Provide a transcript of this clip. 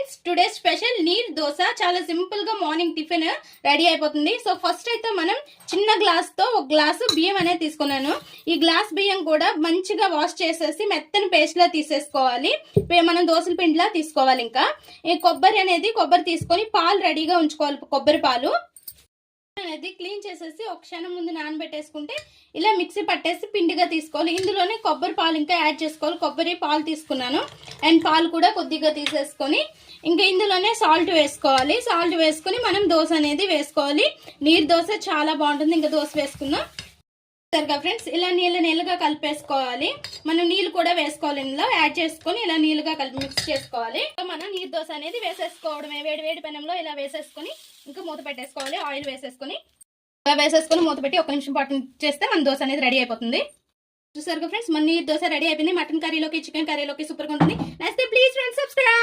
Friends, today special neer dosa. చాలా simple గా morning tiffin ready అయిపోతుంది. సో ఫస్ట్ అయితే మనం చిన్న గ్లాస్ తో ఒక గ్లాసు బియ్యం అనేది తీసుకున్నాను. ఈ గ్లాస్ బియ్యం కూడా మంచిగా వాష్ చేసేసి మెత్తని పేస్ట్ లా తీసేసుకోవాలి. మనం దోశల పిండిలా తీసుకోవాలి. ఇంకా ఈ కొబ్బరి తీసుకొని పాలు రెడీగా ఉంచుకోవాలి. కొబ్బరి పాలు అనేది క్లీన్ చేసేసి ఒక క్షణం ముందు నానబెట్టేసుకుంటే ఇలా మిక్సీ పట్టేసి పిండిగా తీసుకోవాలి. ఇందులోనే కొబ్బరి పాలు ఇంకా యాడ్ చేసుకోవాలి. కొబ్బరి పాలు తీసుకున్నాను అండ్ పాలు కూడా కొద్దిగా తీసేసుకొని ఇంకా ఇందులోనే సాల్ట్ వేసుకోవాలి. సాల్ట్ వేసుకొని మనం దోశ అనేది వేసుకోవాలి. నీరు దోశ చాలా బాగుంటుంది. ఇంకా దోశ వేసుకుందాం. సరిగా ఫ్రెండ్స్, ఇలా నీళ్ళగా కలిపేసుకోవాలి. మనం నీళ్ళు కూడా వేసుకోవాలి. ఇందులో యాడ్ చేసుకొని ఇలా నీళ్ళగా కలిపి మిక్స్ చేసుకోవాలి. మనం నీరు దోశ అనేది వేసేసుకోవడమే. వేడి పెనంలో ఇలా వేసేసుకొని ఇంకా మూత పెట్టేసుకోవాలి. ఆయిల్ వేసేసుకొని ఇలా వేసేసుకొని మూత పెట్టి ఒక నిమిషం పాటు చేస్తే మన దోశ అనేది రెడీ అయిపోతుంది. చూసారుగా ఫ్రెండ్స్, మన నీరు దోశ రెడీ అయిపోయింది. మటన్ కర్రీలోకి చికెన్ కర్రీలోకి సూపర్గా ఉంటుంది. నచ్చితే ప్లీజ్ ఫ్రెండ్స్ సబ్స్క్రైబ్.